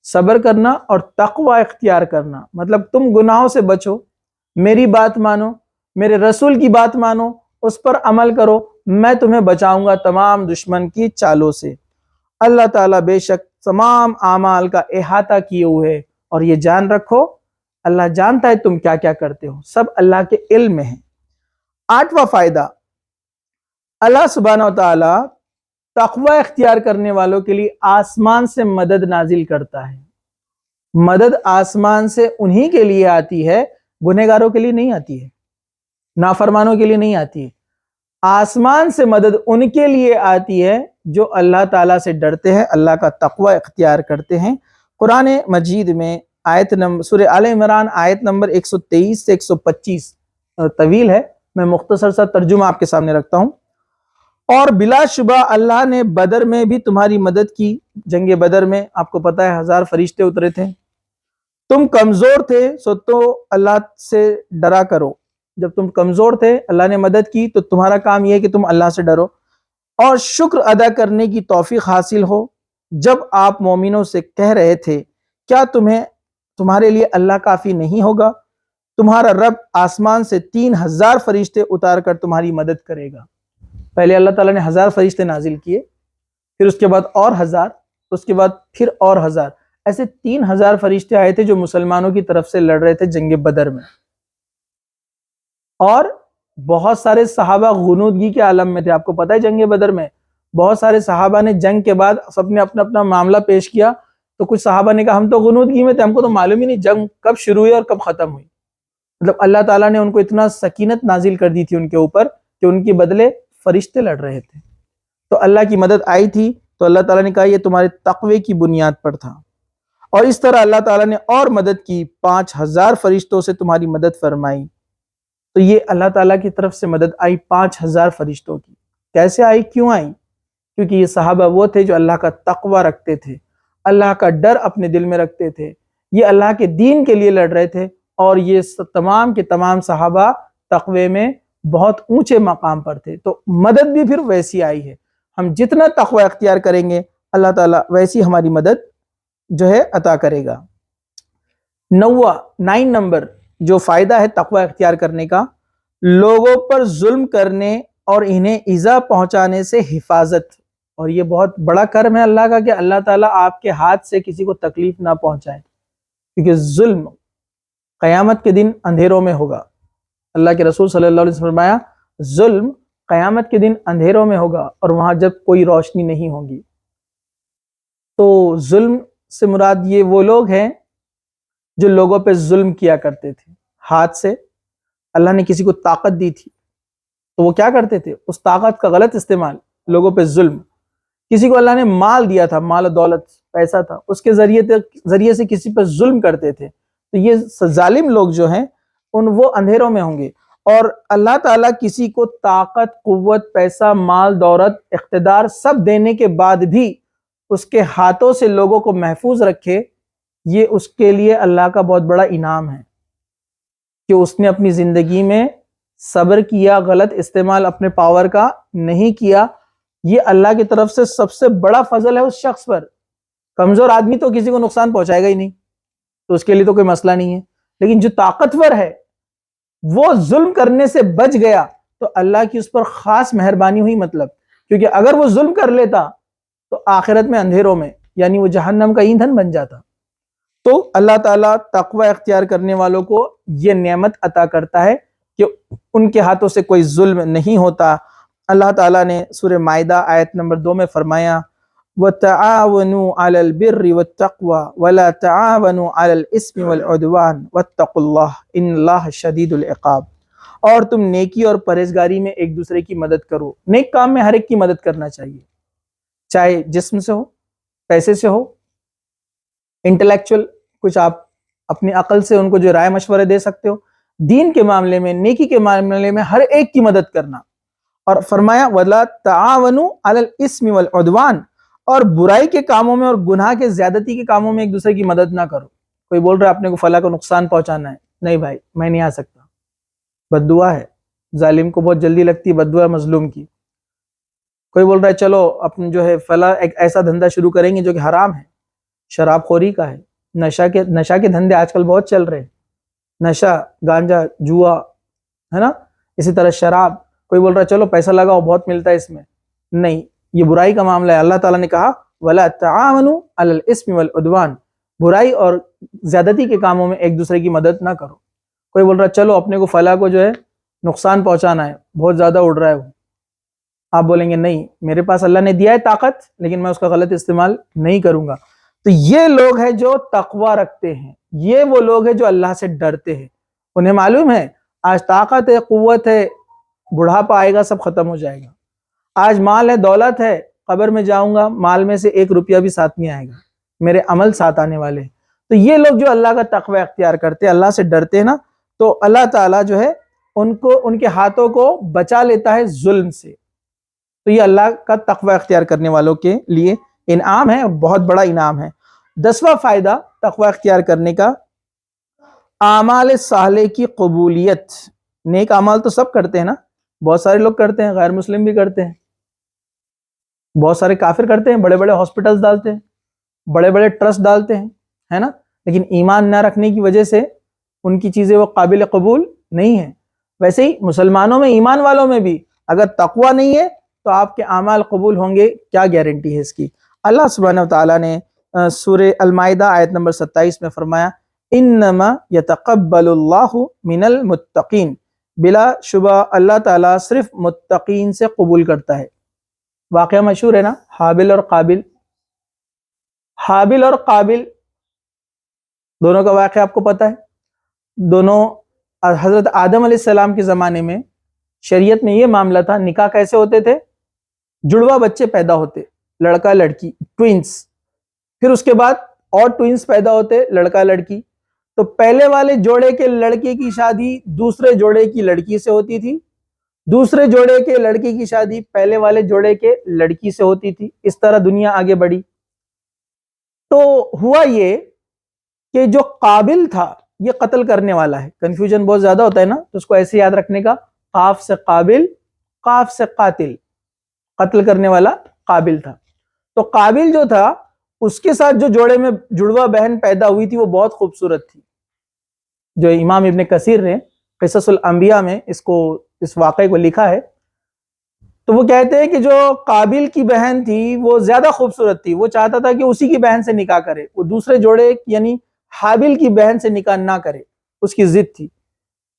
صبر کرنا اور تقوی اختیار کرنا۔ مطلب تم گناہوں سے بچو، میری بات مانو، میرے رسول کی بات مانو، اس پر عمل کرو، میں تمہیں بچاؤں گا تمام دشمن کی چالوں سے۔ اللہ تعالیٰ بے شک تمام اعمال کا احاطہ کیے ہوئے ہے، اور یہ جان رکھو اللہ جانتا ہے تم کیا کیا کرتے ہو، سب اللہ کے علم میں ہے۔ 8واں فائدہ، اللہ سبحانہ و تعالیٰ تقوی اختیار کرنے والوں کے لیے آسمان سے مدد نازل کرتا ہے۔ مدد آسمان سے انہی کے لیے آتی ہے، گنہگاروں کے لیے نہیں آتی ہے، نافرمانوں کے لیے نہیں آتی ہے۔ آسمان سے مدد ان کے لیے آتی ہے جو اللہ تعالیٰ سے ڈرتے ہیں، اللہ کا تقوی اختیار کرتے ہیں۔ قرآن مجید میں سورہ آل عمران آیت نمبر 123 سے 125 طویل ہے، میں مختصر سا ترجمہ آپ کے سامنے رکھتا ہوں۔ اور بلا شبہ اللہ نے بدر میں بھی تمہاری مدد کی. جنگ بدر میں آپ کو پتا ہے 1000 فرشتے اترے تھے. تم کمزور تھے سو تو اللہ سے ڈرا کرو. جب تم کمزور تھے اللہ نے مدد کی تو تمہارا کام یہ ہے کہ تم اللہ سے ڈرو اور شکر ادا کرنے کی توفیق حاصل ہو. جب آپ مومنوں سے کہہ رہے تھے کیا تمہارے لیے اللہ کافی نہیں ہوگا؟ تمہارا رب آسمان سے 3000 فرشتے اتار کر تمہاری مدد کرے گا. پہلے اللہ تعالیٰ نے 1000 فرشتے نازل کیے، پھر اس کے بعد اور 1000، اس کے بعد پھر اور 1000، ایسے 3000 فرشتے آئے تھے جو مسلمانوں کی طرف سے لڑ رہے تھے جنگ بدر میں. اور بہت سارے صحابہ غنودگی کے عالم میں تھے. آپ کو پتہ ہے جنگ بدر میں بہت سارے صحابہ نے جنگ کے بعد سب نے اپنا اپنا معاملہ پیش کیا، تو کچھ صحابہ نے کہا ہم تو غنودگی میں تھے، ہم کو تو معلوم ہی نہیں جنگ کب شروع ہوئی اور کب ختم ہوئی. مطلب اللہ تعالیٰ نے ان کو اتنا سکینت نازل کر دی تھی ان کے اوپر کہ ان کے بدلے فرشتے لڑ رہے تھے. تو اللہ کی مدد آئی تھی تو اللہ تعالیٰ نے کہا یہ تمہارے تقوی کی بنیاد پر تھا. اور اس طرح اللہ تعالیٰ نے اور مدد کی، 5000 فرشتوں سے تمہاری مدد فرمائی. تو یہ اللہ تعالیٰ کی طرف سے مدد آئی 5000 فرشتوں کی. کیسے آئی، کیوں آئی؟ کیونکہ یہ صحابہ وہ تھے جو اللہ کا تقوی رکھتے تھے، اللہ کا ڈر اپنے دل میں رکھتے تھے، یہ اللہ کے دین کے لیے لڑ رہے تھے. اور یہ تمام کے تمام صحابہ تقوی میں بہت اونچے مقام پر تھے. تو مدد بھی پھر ویسی آئی ہے. ہم جتنا تقوی اختیار کریں گے اللہ تعالیٰ ویسی ہماری مدد جو ہے عطا کرے گا. 9 نمبر جو فائدہ ہے تقوی اختیار کرنے کا، لوگوں پر ظلم کرنے اور انہیں ایذا پہنچانے سے حفاظت. اور یہ بہت بڑا کرم ہے اللہ کا کہ اللہ تعالیٰ آپ کے ہاتھ سے کسی کو تکلیف نہ پہنچائے، کیونکہ ظلم قیامت کے دن اندھیروں میں ہوگا. اللہ کے رسول صلی اللہ علیہ وسلم نے فرمایا ظلم قیامت کے دن اندھیروں میں ہوگا اور وہاں جب کوئی روشنی نہیں ہوگی. تو ظلم سے مراد یہ وہ لوگ ہیں جو لوگوں پہ ظلم کیا کرتے تھے ہاتھ سے. اللہ نے کسی کو طاقت دی تھی تو وہ کیا کرتے تھے، اس طاقت کا غلط استعمال، لوگوں پہ ظلم. کسی کو اللہ نے مال دیا تھا، مال و دولت پیسہ تھا، اس کے ذریعے سے کسی پہ ظلم کرتے تھے. تو یہ ظالم لوگ جو ہیں وہ اندھیروں میں ہوں گے. اور اللہ تعالیٰ کسی کو طاقت، قوت، پیسہ، مال، دولت، اقتدار سب دینے کے بعد بھی اس کے ہاتھوں سے لوگوں کو محفوظ رکھے، یہ اس کے لیے اللہ کا بہت بڑا انعام ہے کہ اس نے اپنی زندگی میں صبر کیا، غلط استعمال اپنے پاور کا نہیں کیا. یہ اللہ کی طرف سے سب سے بڑا فضل ہے اس شخص پر. کمزور آدمی تو کسی کو نقصان پہنچائے گا ہی نہیں، تو اس کے لیے تو کوئی مسئلہ نہیں ہے. لیکن جو طاقتور ہے وہ ظلم کرنے سے بچ گیا تو اللہ کی اس پر خاص مہربانی ہوئی. مطلب کیونکہ اگر وہ ظلم کر لیتا تو آخرت میں اندھیروں میں یعنی وہ جہنم کا ایندھن بن جاتا. تو اللہ تعالیٰ تقوی اختیار کرنے والوں کو یہ نعمت عطا کرتا ہے کہ ان کے ہاتھوں سے کوئی ظلم نہیں ہوتا. اللہ تعالیٰ نے سورہ مائدہ آیت نمبر 2 میں فرمایا وَتَعَاوَنُوا عَلَى الْبِرِّ وَالتَّقْوَى وَلَا تَعَاوَنُوا عَلَى الْإِثْمِ وَالْعُدْوَانِ وَاتَّقُوا اللَّهَ إِنَّ اللَّهَ شَدِيدُ الْعِقَابِ. اور تم نیکی اور پرہیزگاری میں ایک دوسرے کی مدد کرو. نیک کام میں ہر ایک کی مدد کرنا چاہیے، چاہے جسم سے ہو، پیسے سے ہو، انٹلیکچوئل کچھ آپ اپنی عقل سے ان کو جو رائے مشورے دے سکتے ہو. دین کے معاملے میں، نیکی کے معاملے میں ہر ایک کی مدد کرنا. اور فرمایا وَلَا تَعَاوَنُوا عَلَى الْإِثْمِ وَالْعُدْوَانِ، اور برائی کے کاموں میں اور گناہ کے زیادتی کے کاموں میں ایک دوسرے کی مدد نہ کرو. کوئی بول رہا ہے اپنے کو فلاں کو نقصان پہنچانا ہے، نہیں بھائی میں نہیں آ سکتا، بد دعا ہے. ظالم کو بہت جلدی لگتی ہے بد دعا مظلوم کی. کوئی بول رہا ہے چلو اپنے جو ہے فلاں ایک ایسا دھندا شروع کریں گے جو کہ حرام ہے، شراب خوری کا ہے، نشہ کے دھندے آج کل بہت چل رہے ہیں، نشہ، گانجا، جوا ہے نا، اسی طرح شراب. کوئی بول رہا ہے چلو پیسہ لگاؤ بہت ملتا ہے اس میں، نہیں، یہ برائی کا معاملہ ہے. اللہ تعالیٰ نے کہا وَلَا تَعَاوَنُوا عَلَى الْإِثْمِ وَالْعُدْوَانِ، برائی اور زیادتی کے کاموں میں ایک دوسرے کی مدد نہ کرو. کوئی بول رہا ہے چلو اپنے کو فلاں کو جو ہے نقصان پہنچانا ہے، بہت زیادہ اڑ رہا ہے وہ، آپ بولیں گے نہیں میرے پاس اللہ نے دیا ہے طاقت لیکن میں اس کا غلط استعمال نہیں کروں گا. تو یہ لوگ ہیں جو تقوی رکھتے ہیں، یہ وہ لوگ ہیں جو اللہ سے ڈرتے ہیں. انہیں معلوم ہے آج طاقت ہے، قوت ہے، بڑھاپا آئے گا سب ختم ہو جائے گا. آج مال ہے، دولت ہے، قبر میں جاؤں گا مال میں سے 1 روپیہ بھی ساتھ نہیں آئے گا، میرے عمل ساتھ آنے والے ہیں. تو یہ لوگ جو اللہ کا تقوی اختیار کرتے ہیں، اللہ سے ڈرتے ہیں نا، تو اللہ تعالیٰ جو ہے ان کے ہاتھوں کو بچا لیتا ہے ظلم سے. تو یہ اللہ کا تقوی اختیار کرنے والوں کے لیے انعام ہے، بہت بڑا انعام ہے۔ 10واں فائدہ تقوی اختیار کرنے کا، اعمال صالح کی قبولیت۔ نیک اعمال تو سب کرتے ہیں نا، بہت سارے لوگ کرتے ہیں، غیر مسلم بھی کرتے ہیں، بہت سارے کافر کرتے ہیں، بڑے بڑے ہاسپٹلز ڈالتے ہیں، بڑے بڑے ٹرسٹ ڈالتے ہیں، ہے نا، لیکن ایمان نہ رکھنے کی وجہ سے ان کی چیزیں وہ قابل قبول نہیں ہیں۔ ویسے ہی مسلمانوں میں، ایمان والوں میں بھی اگر تقوی نہیں ہے تو آپ کے اعمال قبول ہوں گے، کیا گارنٹی ہے اس کی؟ اللہ سبحانہ وتعالیٰ نے سورہ المائدہ آیت نمبر 27 میں فرمایا، انما یتقبل اللہ من المتقین، بلا شبہ اللہ تعالیٰ صرف متقین سے قبول کرتا ہے۔ واقعہ مشہور ہے نا، حابل اور قابل۔ حابل اور قابل دونوں کا واقعہ آپ کو پتہ ہے۔ دونوں حضرت آدم علیہ السلام کے زمانے میں شریعت میں یہ معاملہ تھا، نکاح کیسے ہوتے تھے؟ جڑوا بچے پیدا ہوتے، لڑکا لڑکی، ٹوئنس، پھر اس کے بعد اور ٹوئنس پیدا ہوتے، لڑکا لڑکی۔ تو پہلے والے جوڑے کے لڑکے کی شادی دوسرے جوڑے کی لڑکی سے ہوتی تھی، دوسرے جوڑے کے لڑکی کی شادی پہلے والے جوڑے کے لڑکی سے ہوتی تھی۔ اس طرح دنیا آگے بڑھی۔ تو ہوا یہ کہ جو قابل تھا یہ قتل کرنے والا ہے، کنفیوژن بہت زیادہ ہوتا ہے نا، تو اس کو ایسے یاد رکھنے کا، قاف سے قابل، قاف سے قاتل، قتل کرنے والا قابل تھا۔ تو قابل جو تھا اس کے ساتھ جو جوڑے میں جڑوا بہن پیدا ہوئی تھی وہ بہت خوبصورت تھی۔ جو امام ابن کثیر نے قصص الانبیاء میں اس واقعے کو لکھا ہے، تو وہ کہتے ہیں کہ جو قابل کی بہن تھی وہ زیادہ خوبصورت تھی، وہ چاہتا تھا کہ اسی کی بہن سے نکاح کرے، وہ دوسرے جوڑے یعنی حابل کی بہن سے نکاح نہ کرے، اس کی ضد تھی۔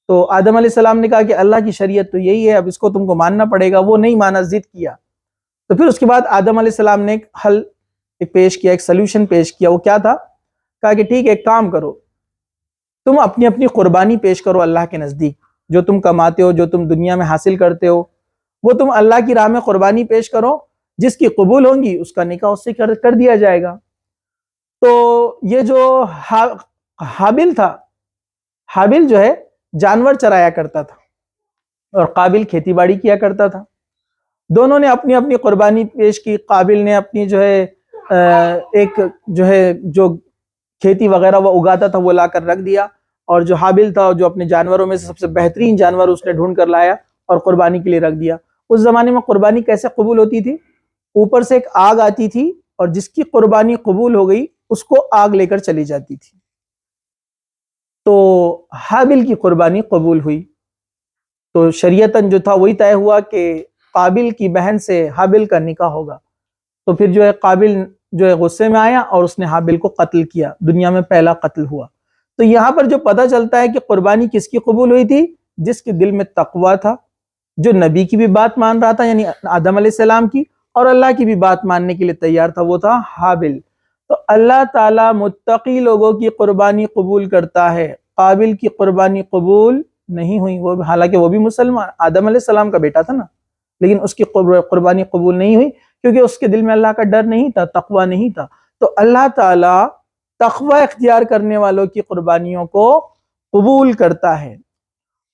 تو آدم علیہ السلام نے کہا کہ اللہ کی شریعت تو یہی ہے، اب اس کو تم کو ماننا پڑے گا۔ وہ نہیں مانا، ضد کیا۔ تو پھر اس کے بعد آدم علیہ السلام نے ایک حل پیش کیا، ایک سلوشن پیش کیا۔ وہ کیا تھا؟ کہا کہ ٹھیک ہے، ایک کام کرو، تم اپنی اپنی قربانی پیش کرو اللہ کے نزدیک، جو تم کماتے ہو، جو تم دنیا میں حاصل کرتے ہو، وہ تم اللہ کی راہ میں قربانی پیش کرو، جس کی قبول ہوں گی اس کا نکاح اس سے کر دیا جائے گا۔ تو یہ جو حابل تھا، حابل جو ہے جانور چرایا کرتا تھا اور قابل کھیتی باڑی کیا کرتا تھا۔ دونوں نے اپنی اپنی قربانی پیش کی۔ قابل نے اپنی جو کھیتی وغیرہ وہ اگاتا تھا وہ لا کر رکھ دیا، اور جو حابل تھا جو اپنے جانوروں میں سے سب سے بہترین جانور اس نے ڈھونڈ کر لایا اور قربانی کے لیے رکھ دیا۔ اس زمانے میں قربانی کیسے قبول ہوتی تھی؟ اوپر سے ایک آگ آتی تھی اور جس کی قربانی قبول ہو گئی اس کو آگ لے کر چلی جاتی تھی۔ تو حابل کی قربانی قبول ہوئی، تو شریعتاً جو تھا وہی طے ہوا کہ قابل کی بہن سے حابل کا نکاح ہوگا۔ تو پھر جو ہے قابل جو ہے غصے میں آیا اور اس نے حابل کو قتل کیا، دنیا میں پہلا قتل ہوا۔ تو یہاں پر جو پتہ چلتا ہے کہ قربانی کس کی قبول ہوئی تھی؟ جس کے دل میں تقوی تھا، جو نبی کی بھی بات مان رہا تھا یعنی آدم علیہ السلام کی، اور اللہ کی بھی بات ماننے کے لیے تیار تھا، وہ تھا حابل۔ تو اللہ تعالیٰ متقی لوگوں کی قربانی قبول کرتا ہے، قابل کی قربانی قبول نہیں ہوئی۔ وہ حالانکہ وہ بھی مسلمان، آدم علیہ السلام کا بیٹا تھا نا، لیکن اس کی قربانی قبول نہیں ہوئی کیونکہ اس کے دل میں اللہ کا ڈر نہیں تھا، تقوی نہیں تھا۔ تو اللہ تعالیٰ تقوی اختیار کرنے والوں کی قربانیوں کو قبول کرتا ہے۔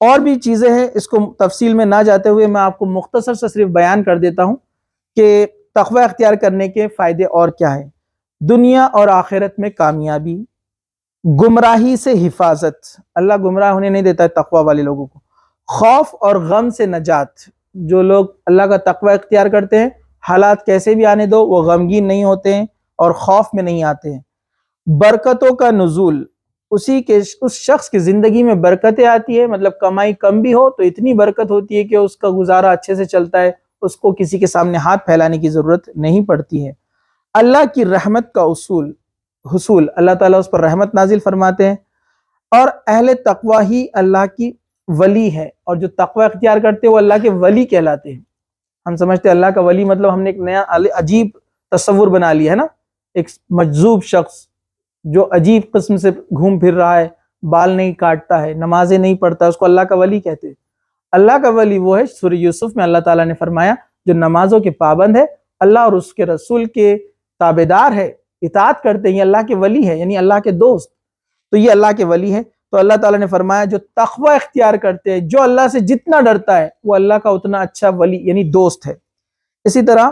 اور بھی چیزیں ہیں، اس کو تفصیل میں نہ جاتے ہوئے میں آپ کو مختصر سے صرف بیان کر دیتا ہوں کہ تقوی اختیار کرنے کے فائدے اور کیا ہیں۔ دنیا اور آخرت میں کامیابی، گمراہی سے حفاظت، اللہ گمراہ ہونے نہیں دیتا ہے تقوی والے لوگوں کو، خوف اور غم سے نجات، جو لوگ اللہ کا تقوی اختیار کرتے ہیں حالات کیسے بھی آنے دو وہ غمگین نہیں ہوتے ہیں اور خوف میں نہیں آتے ہیں۔ برکتوں کا نزول، اس شخص کی زندگی میں برکتیں آتی ہے، مطلب کمائی کم بھی ہو تو اتنی برکت ہوتی ہے کہ اس کا گزارا اچھے سے چلتا ہے، اس کو کسی کے سامنے ہاتھ پھیلانے کی ضرورت نہیں پڑتی ہے۔ اللہ کی رحمت کا حصول، اللہ تعالیٰ اس پر رحمت نازل فرماتے ہیں، اور اہل تقوی ہی اللہ کی ولی ہے، اور جو تقوی اختیار کرتے ہیں وہ اللہ کے ولی کہلاتے ہیں۔ ہم سمجھتے ہیں اللہ کا ولی مطلب ہم نے ایک نیا عجیب تصور بنا لیا ہے نا، ایک مجذوب شخص جو عجیب قسم سے گھوم پھر رہا ہے، بال نہیں کاٹتا ہے، نمازیں نہیں پڑھتا، اس کو اللہ کا ولی کہتے ہیں۔ اللہ کا ولی وہ ہے، سورہ یوسف میں اللہ تعالیٰ نے فرمایا، جو نمازوں کے پابند ہے، اللہ اور اس کے رسول کے تابعدار ہے، اطاعت کرتے ہیں، یہ اللہ کے ولی ہے، یعنی اللہ کے دوست، تو یہ اللہ کے ولی ہے۔ تو اللہ تعالیٰ نے فرمایا جو تقوی اختیار کرتے ہیں، جو اللہ سے جتنا ڈرتا ہے وہ اللہ کا اتنا اچھا ولی یعنی دوست ہے۔ اسی طرح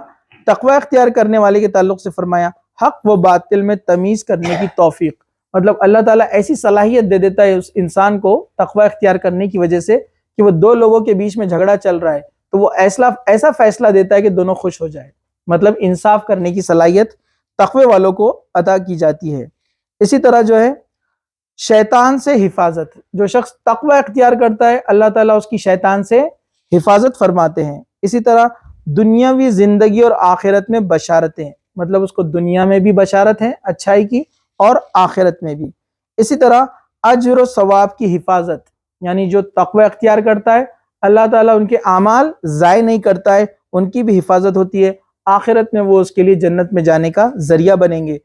تقوی اختیار کرنے والے کے تعلق سے فرمایا حق و باطل میں تمیز کرنے کی توفیق، مطلب اللہ تعالیٰ ایسی صلاحیت دے دیتا ہے اس انسان کو تقوی اختیار کرنے کی وجہ سے کہ وہ دو لوگوں کے بیچ میں جھگڑا چل رہا ہے تو وہ ایسا فیصلہ دیتا ہے کہ دونوں خوش ہو جائے، مطلب انصاف کرنے کی صلاحیت تقوی والوں کو عطا کی جاتی ہے۔ اسی طرح جو ہے شیطان سے حفاظت، جو شخص تقوی اختیار کرتا ہے اللہ تعالیٰ اس کی شیطان سے حفاظت فرماتے ہیں۔ اسی طرح دنیاوی زندگی اور آخرت میں بشارتیں، مطلب اس کو دنیا میں بھی بشارت ہے اچھائی کی اور آخرت میں بھی۔ اسی طرح اجر و ثواب کی حفاظت، یعنی جو تقوی اختیار کرتا ہے اللہ تعالیٰ ان کے اعمال ضائع نہیں کرتا ہے، ان کی بھی حفاظت ہوتی ہے، آخرت میں وہ اس کے لیے جنت میں جانے کا ذریعہ بنیں گے۔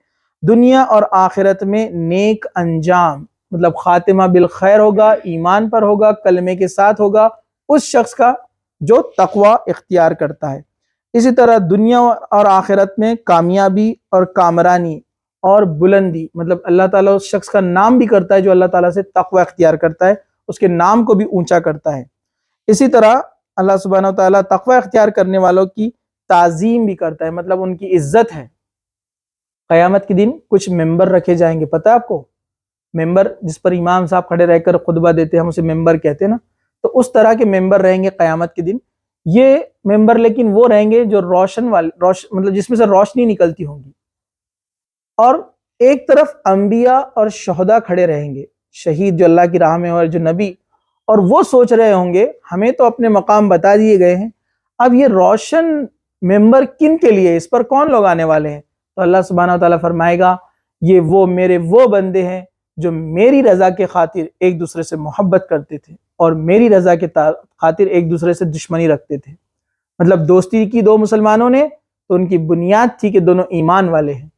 دنیا اور آخرت میں نیک انجام، مطلب خاتمہ بالخیر ہوگا، ایمان پر ہوگا، کلمے کے ساتھ ہوگا اس شخص کا جو تقوی اختیار کرتا ہے۔ اسی طرح دنیا اور آخرت میں کامیابی اور کامرانی اور بلندی، مطلب اللہ تعالیٰ اس شخص کا نام بھی کرتا ہے جو اللہ تعالیٰ سے تقوی اختیار کرتا ہے، اس کے نام کو بھی اونچا کرتا ہے۔ اسی طرح اللہ سبحانہ وتعالیٰ تقوی اختیار کرنے والوں کی تعظیم بھی کرتا ہے، مطلب ان کی عزت ہے۔ قیامت کے دن کچھ ممبر رکھے جائیں گے، پتہ ہے آپ کو ممبر جس پر امام صاحب کھڑے رہ کر خطبہ دیتے ہیں، ہم اسے ممبر کہتے ہیں نا، تو اس طرح کے ممبر رہیں گے قیامت کے دن۔ یہ ممبر لیکن وہ رہیں گے جو مطلب جس میں سے روشنی نکلتی ہوں گی، اور ایک طرف انبیاء اور شہداء کھڑے رہیں گے، شہید جو اللہ کی راہ میں اور جو نبی، اور وہ سوچ رہے ہوں گے ہمیں تو اپنے مقام بتا دیے گئے ہیں، اب یہ روشن ممبر کن کے لیے، اس پر کون لوگ آنے والے ہیں؟ تو اللہ سبحانہ وتعالیٰ فرمائے گا یہ میرے وہ بندے ہیں جو میری رضا کے خاطر ایک دوسرے سے محبت کرتے تھے اور میری رضا کے خاطر ایک دوسرے سے دشمنی رکھتے تھے۔ مطلب دوستی کی دو مسلمانوں نے تو ان کی بنیاد تھی کہ دونوں ایمان والے ہیں،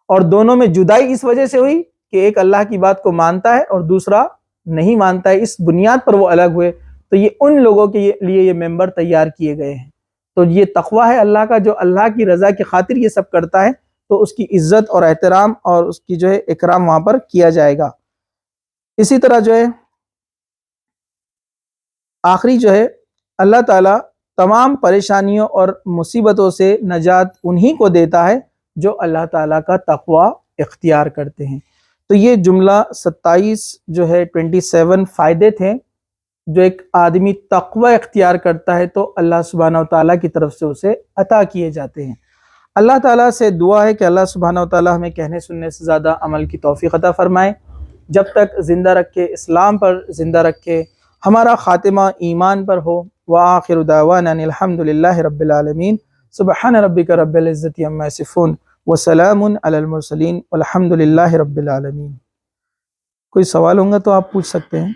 اور دونوں میں جدائی اس وجہ سے ہوئی کہ ایک اللہ کی بات کو مانتا ہے اور دوسرا نہیں مانتا ہے، اس بنیاد پر وہ الگ ہوئے۔ تو یہ ان لوگوں کے لیے یہ ممبر تیار کیے گئے ہیں۔ تو یہ تقوی ہے اللہ کا، جو اللہ کی رضا کی خاطر یہ سب کرتا ہے تو اس کی عزت اور احترام اور اس کی جو ہے اکرام وہاں پر کیا جائے گا۔ اسی طرح جو ہے آخری جو ہے اللہ تعالیٰ تمام پریشانیوں اور مصیبتوں سے نجات انہی کو دیتا ہے جو اللہ تعالیٰ کا تقوی اختیار کرتے ہیں۔ تو یہ جملہ 27 جو ہے 27 فائدے تھے جو ایک آدمی تقوی اختیار کرتا ہے تو اللہ سبحانہ وتعالیٰ کی طرف سے اسے عطا کیے جاتے ہیں۔ اللہ تعالیٰ سے دعا ہے کہ اللہ سبحانہ وتعالیٰ ہمیں کہنے سننے سے زیادہ عمل کی توفیق عطا فرمائے، جب تک زندہ رکھے، اسلام پر زندہ رکھے، ہمارا خاتمہ ایمان پر ہو۔ وآخر دعوانا ان الحمد للہ رب العالمین، سبحان ربک رب العزت عما یصفون وسلام علی المرسلین والحمد للہ رب العالمین۔ کوئی سوال ہوں گا تو آپ پوچھ سکتے ہیں۔